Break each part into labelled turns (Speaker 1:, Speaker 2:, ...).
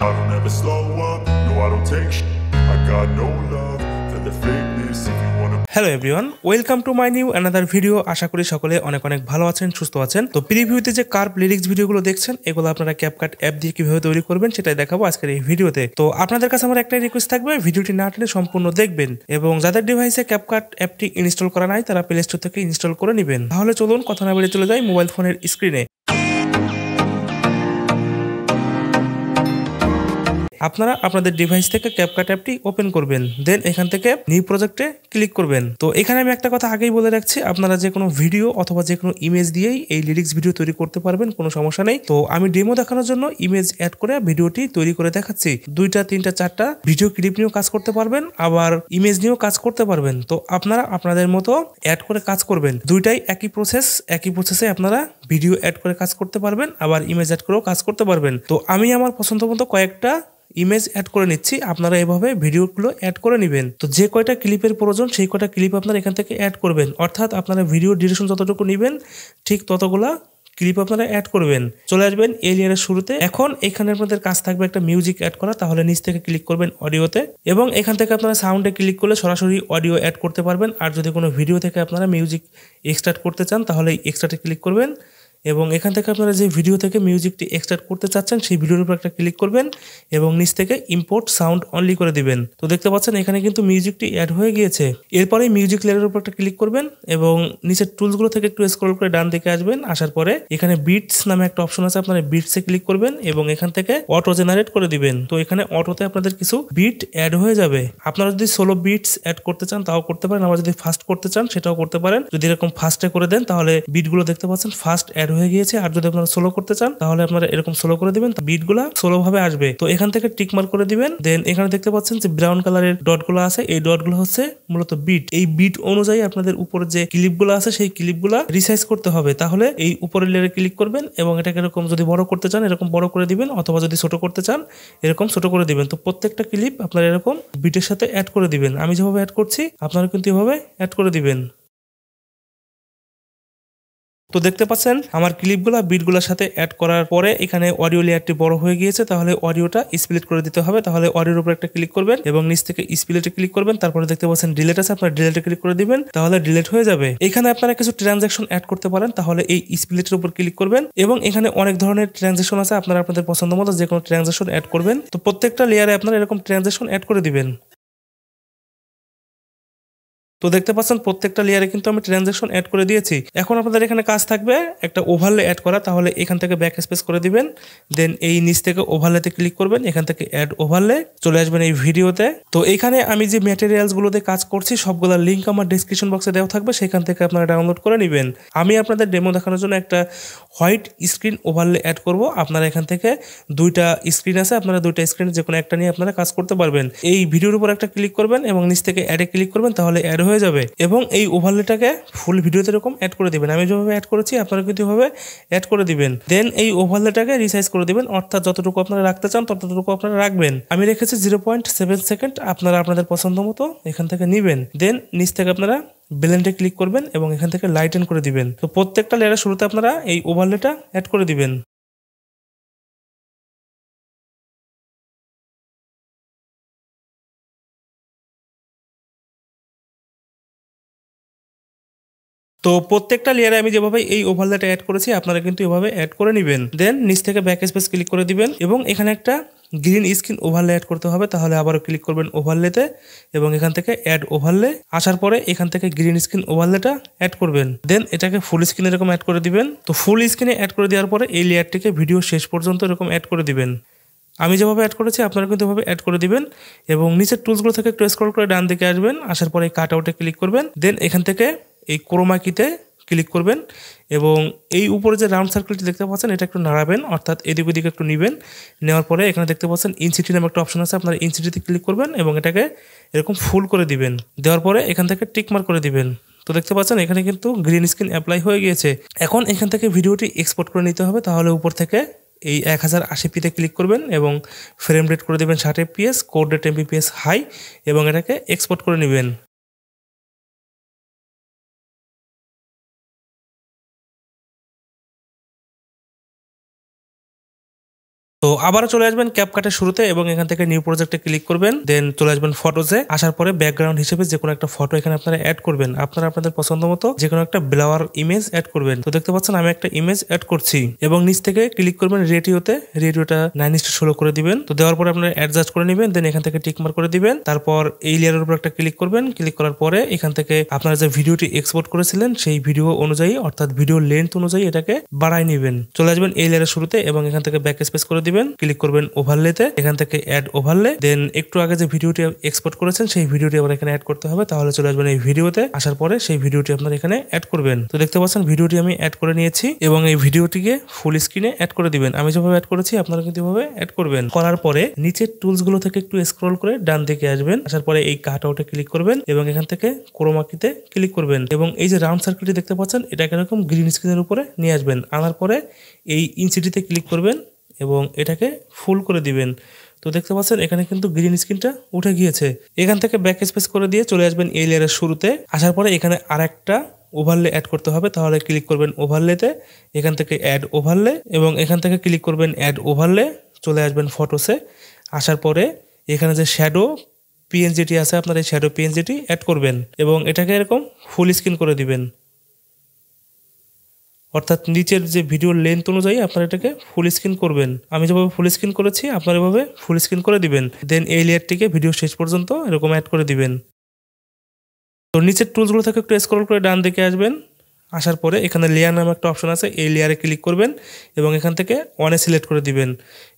Speaker 1: I don't ever slow up, no I don't take shit. I got no love for the fakeness. If you wanna
Speaker 2: hello everyone, welcome to my new another video. আশা করি সকলে অনেক অনেক ভালো আছেন, সুস্থ আছেন। তো প্রিভিউতে যে কার্ভ লিরিক্স ভিডিওগুলো দেখছেন, এগুলো আপনারা ক্যাপকাট অ্যাপ দিয়ে কিভাবে তৈরি করবেন সেটাই দেখাবো আজকের এই ভিডিওতে। তো আপনাদের কাছে আমার একটাই রিকোয়েস্ট থাকবে, ভিডিওটি না টেনে সম্পূর্ণ দেখবেন এবং যাদের ডিভাইসে ক্যাপকাট অ্যাপটি ইনস্টল করা নাই তারা প্লে স্টোর থেকে ইনস্টল করে নেবেন। তাহলে চলুন কথা না বেরিয়ে চলে যাই মোবাইল ফোনের স্ক্রিনে। আপনারা আপনাদের ডিভাইস থেকে ক্যাপকাট অ্যাপটি ওপেন করবেন, দেন এখান থেকে নিউ প্রজেক্টে ক্লিক করবেন। তো এখানে আমি একটা কথা আগেই বলে রাখছি, আপনারা যে কোনো ভিডিও অথবা যে কোনো ইমেজ দিয়েই এই লিরিক্স ভিডিও তৈরি করতে পারবেন, কোনো সমস্যা নেই। তো আমি ডেমো দেখানোর জন্য ইমেজ অ্যাড করে ভিডিওটি তৈরি করে দেখাচ্ছি। 2টা 3টা 4টা ভিডিও ক্লিপ নিয়েও কাজ করতে পারবেন, আবার ইমেজ নিয়েও কাজ করতে পারবেন। তো আপনারা আপনাদের মতো অ্যাড করে কাজ করবেন। দুইটাই একই প্রসেসে আপনারা ভিডিও অ্যাড করে কাজ করতে পারবেন, আবার ইমেজ অ্যাড করেও কাজ করতে পারবেন। তো আমি আমার পছন্দ মতো কয়েকটা ইমেজ অ্যাড করে নিচ্ছি, আপনারা এভাবে ভিডিওগুলো অ্যাড করে নেবেন। তো যে কয়টা ক্লিপের প্রয়োজন সেই কয়টা ক্লিপ আপনারা এখান থেকে অ্যাড করবেন, অর্থাৎ আপনারা ভিডিও ডিউরেশন যতটুকু নেবেন ঠিক ততগুলা ক্লিপ আপনারা অ্যাড করবেন। চলে আসবেন এই লেয়ারের শুরুতে। এখন এখানে আপনাদের কাজ থাকবে একটা মিউজিক অ্যাড করা, তাহলে নিচ থেকে ক্লিক করবেন অডিওতে এবং এখান থেকে আপনারা সাউন্ডে ক্লিক করলে সরাসরি অডিও অ্যাড করতে পারবেন। আর যদি কোনো ভিডিও থেকে আপনারা মিউজিক এক্সট্রাক্ট করতে চান তাহলে এক্সট্রাটে ক্লিক করবেন এবং এখান থেকে আপনারা যে ভিডিও থেকে মিউজিকটি এক্সট্রাক্ট করতে চাচ্ছেন সেই ভিডিওর উপর একটা ক্লিক করবেন এবং নিচ থেকে ইম্পোর্ট সাউন্ড অনলি করে দিবেন। তো দেখতে পাচ্ছেন এখানে কিন্তু মিউজিকটি অ্যাড হয়ে গিয়েছে। এরপরে মিউজিক লেয়ারের উপর একটা ক্লিক করবেন এবং নিচের টুলসগুলো থেকে একটু স্ক্রল করে ডান দিকে আসবেন। আসার পরে এখানে বিটস নামে একটা অপশন আছে, আপনারা বিটসে ক্লিক করবেন এবং এখান থেকে অটো জেনারেট করে দিবেন। তো এখানে অটোতে আপনাদের কিছু বিট অ্যাড হয়ে যাবে। আপনারা যদি সোলো বিটস অ্যাড করতে চান তাও করতে পারেন, আবার যদি ফাস্ট করতে চান সেটাও করতে পারেন। যদি এরকম ফাস্টে করে দেন তাহলে বিটগুলো দেখতে পাচ্ছেন ফাস্ট অ্যাড হয়ে গিয়েছে। আর যদি আপনারা স্লো করতে চান তাহলে আপনারা এরকম স্লো করে দিবেন, বিটগুলো স্লো ভাবে আসবে। তো এখান থেকে টিক মার্ক করে দিবেন। দেন এখানে দেখতে পাচ্ছেন যে ব্রাউন কালারের ডটগুলো আছে, এই ডটগুলো হচ্ছে মূলত বিট। এই বিট অনুযায়ী আপনাদের উপরে যে ক্লিপগুলো আছে সেই ক্লিপগুলো রিসাইজ করতে হবে। তাহলে এই উপরের লেয়ারে ক্লিক করবেন এবং এটাকে এরকম যদি বড় করতে চান এরকম বড় করে দিবেন, অথবা যদি ছোট করতে চান এরকম ছোট করে দিবেন। তো প্রত্যেকটা ক্লিপ আপনারা এরকম বিটের সাথে অ্যাড করে দিবেন। আমি যেভাবে অ্যাড করছি আপনারা কিন্তু এভাবে অ্যাড করে দিবেন। তো দেখতে পাচ্ছেন আমার ক্লিপগুলো বিটগুলোর সাথে অ্যাড করার পরে এখানে অডিও লেয়ারটি বড় হয়ে গিয়েছে, তাহলে অডিওটা স্প্লিট করে দিতে হবে। তাহলে অডিওর উপর একটা ক্লিক করবেন এবং নিচ থেকে স্প্লিটে ক্লিক করবেন। তারপরে দেখতে পাচ্ছেন ডিলেট আছে, আপনারা ডিলেটে ক্লিক করে দিবেন, তাহলে ডিলেট হয়ে যাবে। এখানে আপনারা কিছু ট্রানজাকশন অ্যাড করতে পারেন, তাহলে এই স্প্লিটের উপর ক্লিক করবেন এবং এখানে অনেক ধরনের ট্রানজাকশন আছে, আপনারা আপনাদের পছন্দ মতো যে কোনো ট্রানজাকশন অ্যাড করবেন। তো প্রত্যেকটা লেয়ারে আপনারা এরকম ট্রানজাকশন অ্যাড করে দিবেন। তো দেখতে পাচ্ছেন প্রত্যেকটা লেয়ারে কিন্তু আমি ট্রানজাকশন অ্যাড করে দিয়েছি। এখন আপনাদের এখানে কাজ থাকবে একটা ওভারলে অ্যাড করা, তাহলে এখান থেকে ব্যাক স্পেস করে দিবেন। দেন এই নিচ থেকে ওভারলেতে ক্লিক করবেন, এখান থেকে অ্যাড ওভারলে চলে আসবেন এই ভিডিওতে। তো এখানে আমি যে ম্যাটেরিয়ালসগুলোতে কাজ করছি সবগুলোর লিঙ্ক আমার ডেসক্রিপশন বক্সে দেওয়া থাকবে, সেখান থেকে আপনারা ডাউনলোড করে নেবেন। আমি আপনাদের ডেমো দেখানোর জন্য একটা হোয়াইট স্ক্রিন ওভারলে অ্যাড করব। আপনারা এখান থেকে 2টা স্ক্রিন আছে, আপনারা 2টা স্ক্রিন যে কোনো একটা নিয়ে আপনারা কাজ করতে পারবেন। এই ভিডিওর উপর একটা ক্লিক করবেন এবং নিচ থেকে অ্যাডে ক্লিক করবেন, তাহলে অ্যাড হয়ে যাবে এবং এই ওভারলেটাকে ফুল ভিডিওতে এরকম অ্যাড করে দিবেন। আমি যেভাবে অ্যাড করেছি আপনারা কিন্তু এভাবে অ্যাড করে দিবেন। দেন এই ওভারলেটাকে রিসাইজ করে দিবেন, অর্থাৎ যতটুকু আপনারা রাখতে চান ততটুকু আপনারা রাখবেন। আমি রেখেছি 0.7 সেকেন্ড, আপনারা আপনাদের পছন্দ মতো এখান থেকে নিবেন। দেন নিচ থেকে আপনারা ব্লেন্ডে ক্লিক করবেন এবং এখান থেকে লাইটেন করে দিবেন। তো প্রত্যেকটা লেয়ারের শুরুতে আপনারা এই ওভারলেটা অ্যাড করে দিবেন। তো প্রত্যেকটা লেয়ারে আমি যেভাবে এই ওভারলেটা অ্যাড করেছি আপনারা কিন্তু এভাবে অ্যাড করে নেবেন। দেন নিচ থেকে ব্যাক স্পেস ক্লিক করে দিবেন এবং এখানে একটা গ্রিন স্ক্রিন ওভারলে অ্যাড করতে হবে, তাহলে আবারও ক্লিক করবেন ওভারলেতে এবং এখান থেকে অ্যাড ওভারলে আসার পরে এখান থেকে গ্রিন স্ক্রিন ওভারলেটা অ্যাড করবেন। দেন এটাকে ফুল স্ক্রিন এরকম অ্যাড করে দিবেন। তো ফুল স্ক্রিনে অ্যাড করে দেওয়ার পরে এই লেয়ারটিকে ভিডিও শেষ পর্যন্ত এরকম অ্যাড করে দিবেন। আমি যেভাবে অ্যাড করেছি আপনারা কিন্তু এভাবে অ্যাড করে দিবেন এবং নিচের টুলসগুলো থেকে একটু স্ক্রল করে ডান দিকে আসবেন। আসার পরে কাট আউটে ক্লিক করবেন। দেন এখান থেকে এই ক্রোমা কিতে ক্লিক করবেন এবং এই উপরে যে রাউন্ড সার্কেলটি দেখতে পাচ্ছেন এটা একটু নাড়াবেন, অর্থাৎ এদিক ওদিকে একটু নেবেন। নেওয়ার পরে এখানে দেখতে পাচ্ছেন ইনসিটি নামে একটা অপশন আছে, আপনারা ইনসিটিতে ক্লিক করবেন এবং এটাকে এরকম ফুল করে দিবেন। দেওয়ার পরে এখান থেকে টিক মার্ক করে দিবেন। তো দেখতে পাচ্ছেন এখানে কিন্তু গ্রিন স্ক্রিন অ্যাপ্লাই হয়ে গিয়েছে। এখন এখান থেকে ভিডিওটি এক্সপোর্ট করে নিতে হবে, তাহলে উপর থেকে এই 1080p-তে ক্লিক করবেন এবং ফ্রেম রেট করে দেবেন 60 fps, code rate mbps high এবং এটাকে এক্সপোর্ট করে নেবেন। তো আবারও চলে আসবেন ক্যাপকাটের শুরুতে এবং এখান থেকে নিউ প্রজেক্টে ক্লিক করবেন, দেন চলে আসবেন ফটোজে। আসার পরে ব্যাকগ্রাউন্ড হিসেবে যে কোনো একটা ফটো এখানে আপনারা অ্যাড করবেন, আপনারা আপনাদের পছন্দ মতো যে কোনো একটা ব্লাওয়ার ইমেজ অ্যাড করবেন। তো দেখতে পাচ্ছেন আমি একটা ইমেজ অ্যাড করছি এবং নিচ থেকে ক্লিক করবেন রেডিওতে, রেডিওটা 9:16 করে দিবেন। তো দেওয়ার পরে আপনারা অ্যাডজাস্ট করে নেবেন, দেন এখান থেকে টিক মার্ক করে দিবেন। তারপর এই লেয়ারের উপর একটা ক্লিক করবেন, ক্লিক করার পরে এখান থেকে আপনারা যে ভিডিওটি এক্সপোর্ট করেছিলেন সেই ভিডিও অনুযায়ী অর্থাৎ ভিডিও লেন্থ অনুযায়ী এটাকে বাড়ায় নেবেন। চলে আসবেন এই লেয়ারের শুরুতে এবং এখান থেকে ব্যাক স্পেস করে দিবেন, ক্লিক করবেন ওভারলেতে, এখান থেকে অ্যাড ওভারলে, দেন একটু আগে যে ভিডিওটি এক্সপোর্ট করেছেন সেই ভিডিওটি আবার এখানে অ্যাড করতে হবে। তাহলে চলে আসবেন এই ভিডিওতে, আসার পরে সেই ভিডিওটি আপনারা এখানে অ্যাড করবেন। তো দেখতে পাচ্ছেন ভিডিওটি আমি অ্যাড করে নিয়েছি এবং এই ভিডিওটিকে ফুল স্ক্রিনে অ্যাড করে দিবেন। আমি যেভাবে অ্যাড করেছি আপনারা কিন্তু এভাবে অ্যাড করবেন। করার পরে নিচের টুলস গুলো থেকে একটু স্ক্রল করে ডান দিকে আসবেন, আসার পরে এই কাট আউটে ক্লিক করবেন এবং এখান থেকে ক্রোমা কিতে ক্লিক করবেন এবং এই যে রাউন্ড সার্কেলটি দেখতে পাচ্ছেন এটাকে এরকম গ্রিন স্ক্রিনের উপরে নিয়ে আসবেন। আনার পরে এই ইনসিটিতে ক্লিক করবেন এবং এটাকে ফুল করে দিবেন। তো দেখতে পাচ্ছেন এখানে কিন্তু গ্রিন স্ক্রিনটা উঠে গিয়েছে। এখান থেকে ব্যাক স্পেস করে দিয়ে চলে আসবেন এই লেয়ারের শুরুতে। আসার পরে এখানে আরেকটা ওভারলে অ্যাড করতে হবে, তাহলে ক্লিক করবেন ওভারলেতে, এখান থেকে অ্যাড ওভারলে এবং এখান থেকে ক্লিক করবেন অ্যাড ওভারলে, চলে আসবেন ফটোসে। আসার পরে এখানে যে শ্যাডো পিএনজিটি আছে আপনার এই শ্যাডো পিএনজিটি অ্যাড করবেন এবং এটাকে এরকম ফুল স্ক্রিন করে দিবেন, অর্থাৎ নিচের যে ভিডিও লেন্থ অনুযায়ী আপনারা এটাকে ফুল স্ক্রিন করবেন। আমি যেভাবে ফুল স্ক্রিন করেছি আপনারা এভাবে ফুল স্ক্রিন করে দিবেন, দেন এই লেয়ারটিকে ভিডিও শেষ পর্যন্ত এরকম অ্যাড করে দিবেন। তো নিচের টুলসগুলো থেকে একটু স্ক্রল করে ডান দিকে আসবেন, আসার পরে এখানে লেয়ার নামে একটা অপশন আছে, এই লেয়ারে ক্লিক করবেন এবং এখান থেকে অনে সিলেক্ট করে দিবেন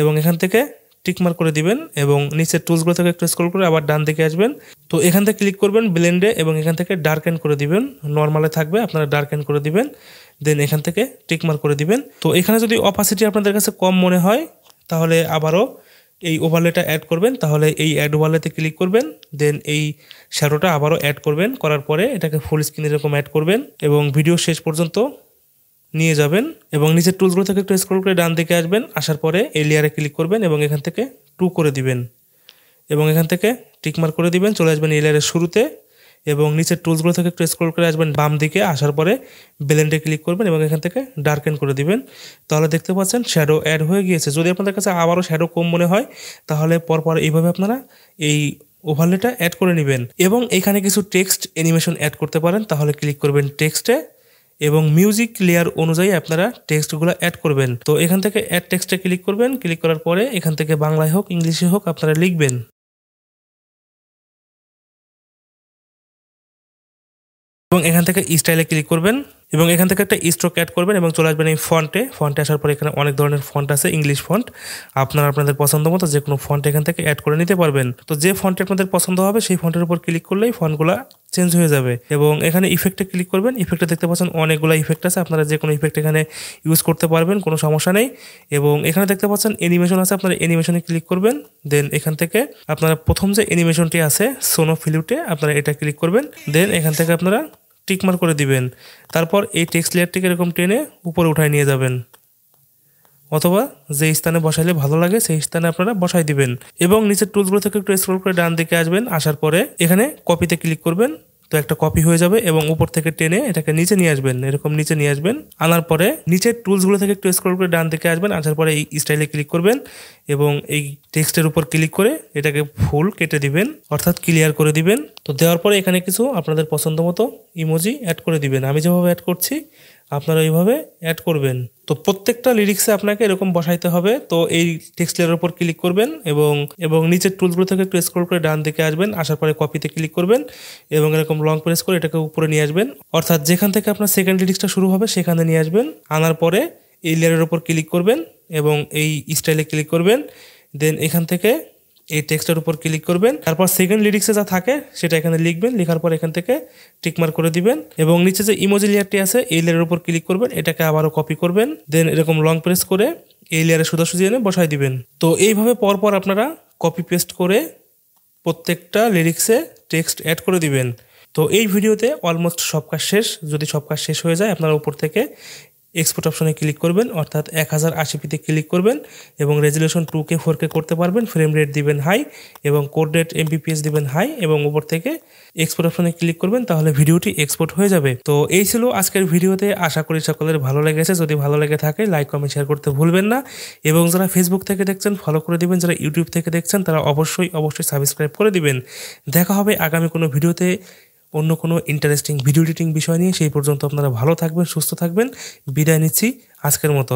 Speaker 2: এবং এখান থেকে টিকমার্ক করে দিবেন এবং নিচের টুলসগুলো থেকে একটু স্ক্রল করে আবার ডান দিকে আসবেন। তো এখান থেকে ক্লিক করবেন ব্লেন্ডে এবং এখান থেকে ডার্কেন করে দিবেন, নর্মালে থাকবে আপনারা ডার্কেন করে দিবেন, দেন এখান থেকে টিকমার্ক করে দিবেন। তো এখানে যদি অপাসিটি আপনাদের কাছে কম মনে হয় তাহলে আবারও এই ওভারলেটা অ্যাড করবেন, তাহলে এই অ্যাড ওভারলেতে ক্লিক করবেন, দেন এই শ্যাডোটা আবারও অ্যাড করবেন, করার পরে এটাকে ফুল স্ক্রিন এরকম অ্যাড করবেন এবং ভিডিও শেষ পর্যন্ত নিয়ে যাবেন এবং নিচের টুলসগুলো থেকে একটু স্ক্রল করে ডান দিকে আসবেন, আসার পরে এই লেয়ারে ক্লিক করবেন এবং এখান থেকে 2 করে দিবেন এবং এখান থেকে টিকমার্ক করে দিবেন। চলে আসবেন এই লেয়ারের শুরুতে এবং নিচের টুলসগুলো থেকে একটু স্ক্রল করে আসবেন বাম দিকে, আসার পরে ব্লেন্ডে ক্লিক করবেন এবং এখান থেকে ডার্কেন করে দিবেন। তাহলে দেখতে পাচ্ছেন শ্যাডো অ্যাড হয়ে গিয়েছে। যদি আপনাদের কাছে আবারও শ্যাডো কম মনে হয় তাহলে পরপর এইভাবে আপনারা এই ওভারলেটা অ্যাড করে নেবেন এবং এখানে কিছু টেক্সট অ্যানিমেশন অ্যাড করতে পারেন। তাহলে ক্লিক করবেন টেক্সটে এবং মিউজিক লেয়ার অনুযায়ী আপনারা টেক্সটগুলো অ্যাড করবেন। তো এখান থেকে অ্যাড টেক্সটে ক্লিক করবেন, ক্লিক করার পরে এখান থেকে বাংলায় হোক ইংলিশে হোক আপনারা লিখবেন এবং এখান থেকে স্টাইলে ক্লিক করবেন এবং এখান থেকে একটা স্ট্রোক অ্যাড করবেন এবং চলে আসবেন এই ফন্টে আসার পরে এখানে অনেক ধরনের ফন্ট আছে, ইংলিশ ফন্ট, আপনারা আপনাদের পছন্দ মতো যে কোনো ফন্ট এখান থেকে অ্যাড করে নিতে পারবেন। তো যে ফন্টে আপনাদের পছন্দ হবে সেই ফন্টের উপর ক্লিক করলেই ফন্টগুলো চেঞ্জ হয়ে যাবে এবং এখানে ইফেক্টে ক্লিক করবেন। ইফেক্টে দেখতে পাচ্ছেন অনেকগুলো ইফেক্ট আছে, আপনারা যে কোনো ইফেক্ট এখানে ইউজ করতে পারবেন, কোনো সমস্যা নেই। এবং এখানে দেখতে পাচ্ছেন অ্যানিমেশন আছে, আপনারা অ্যানিমেশনে ক্লিক করবেন, দেন এখান থেকে আপনারা প্রথম যে অ্যানিমেশনটি আছে সোনো ফিলিউটে আপনারা এটা ক্লিক করবেন, দেন এখান থেকে আপনারা টিকমার্ক করে দিবেন। তারপর এই টেক্সট লেয়ারটিকে এরকম টেনে উপরে উঠায় নিয়ে যাবেন অথবা যে স্থানে বসাইলে ভালো লাগে সেই স্থানে আপনারা বসাই দিবেন এবং নিচের টুলসগুলো থেকে একটু স্ক্রল করে ডান দিকে আসবেন, আসার পরে এখানে কপিতে ক্লিক করবেন। তো একটা কপি হয়ে যাবে এবং উপর থেকে টেনে এটাকে নিচে নিয়ে আসবেন, এরকম নিচে নিয়ে আসবেন। আনার পরে নিচের টুলসগুলো থেকে একটু স্ক্রল করে ডান দিকে আসবেন, আসার পরে এই স্টাইলে ক্লিক করবেন এবং এই টেক্সটের উপর ক্লিক করে এটাকে ফুল কেটে দিবেন অর্থাৎ ক্লিয়ার করে দিবেন। তো দেওয়ার পরে এখানে কিছু আপনাদের পছন্দ মতো ইমোজি অ্যাড করে দিবেন। আমি যেভাবে অ্যাড করছি আপনারা এইভাবে অ্যাড করবেন। তো প্রত্যেকটা লিরিক্সে আপনাকে এরকম বসাইতে হবে। তো এই টেক্সট লেয়ারের উপর ক্লিক করবেন এবং নিচের টুলসগুলো থেকে একটু স্ক্রল করে ডান দিকে আসবেন, আসার পরে কপিতে ক্লিক করবেন এবং এরকম লং প্রেস করে এটাকে উপরে নিয়ে আসবেন, অর্থাৎ যেখান থেকে আপনার সেকেন্ড লিরিক্সটা শুরু হবে সেখানে নিয়ে আসবেন। আনার পরে এই লেয়ারের উপর ক্লিক করবেন এবং এই স্টাইলে ক্লিক করবেন, দেন এখান থেকে এই টেক্সটের উপর ক্লিক করবেন, তারপর সেকেন্ড লিরিক্সে যা থাকে সেটা এখানে লিখবেন, লেখার পর এখান থেকে টিকমার্ক করে দিবেন এবং নিচে যে ইমোজি লেয়ারটি আছে এই লেয়ারের উপর ক্লিক করবেন, এটাকে আবারও কপি করবেন, দেন এরকম লং প্রেস করে এই লেয়ারে সোজাসুজি এনে বসাই দিবেন। তো এইভাবে পরপর আপনারা কপি পেস্ট করে প্রত্যেকটা লিরিক্সে টেক্সট অ্যাড করে দিবেন। তো এই ভিডিওতে অলমোস্ট সব কাজ শেষ। যদি সব কাজ শেষ হয়ে যায় আপনারা উপর থেকে এক্সপোর্ট অপশনে ক্লিক করবেন, অর্থাৎ 1080p ক্লিক করবেন এবং রেজুলেশন 2K 4K করতে পারবেন। ফ্রেম রেট দিবেন হাই এবং কোড রেট MBPS দিবেন হাই এবং উপর থেকে এক্সপোর্ট অপশনে ক্লিক করবেন, তাহলে ভিডিওটি এক্সপোর্ট হয়ে যাবে। তো এই ছিল আজকের ভিডিওতে, আশা করি সকলের ভালো লেগেছে। যদি ভালো লেগে থাকে লাইক কমেন্ট শেয়ার করতে ভুলবেন না এবং যারা ফেসবুক থেকে দেখছেন ফলো করে দিবেন, যারা ইউটিউব থেকে দেখছেন তারা অবশ্যই সাবস্ক্রাইব করে দিবেন। দেখা হবে আগামী কোনো ভিডিওতে অন্য কোনো ইন্টারেস্টিং ভিডিও এডিটিং বিষয় নিয়ে। সেই পর্যন্ত আপনারা ভালো থাকবেন, সুস্থ থাকবেন। বিদায় নিচ্ছি আজকের মতো।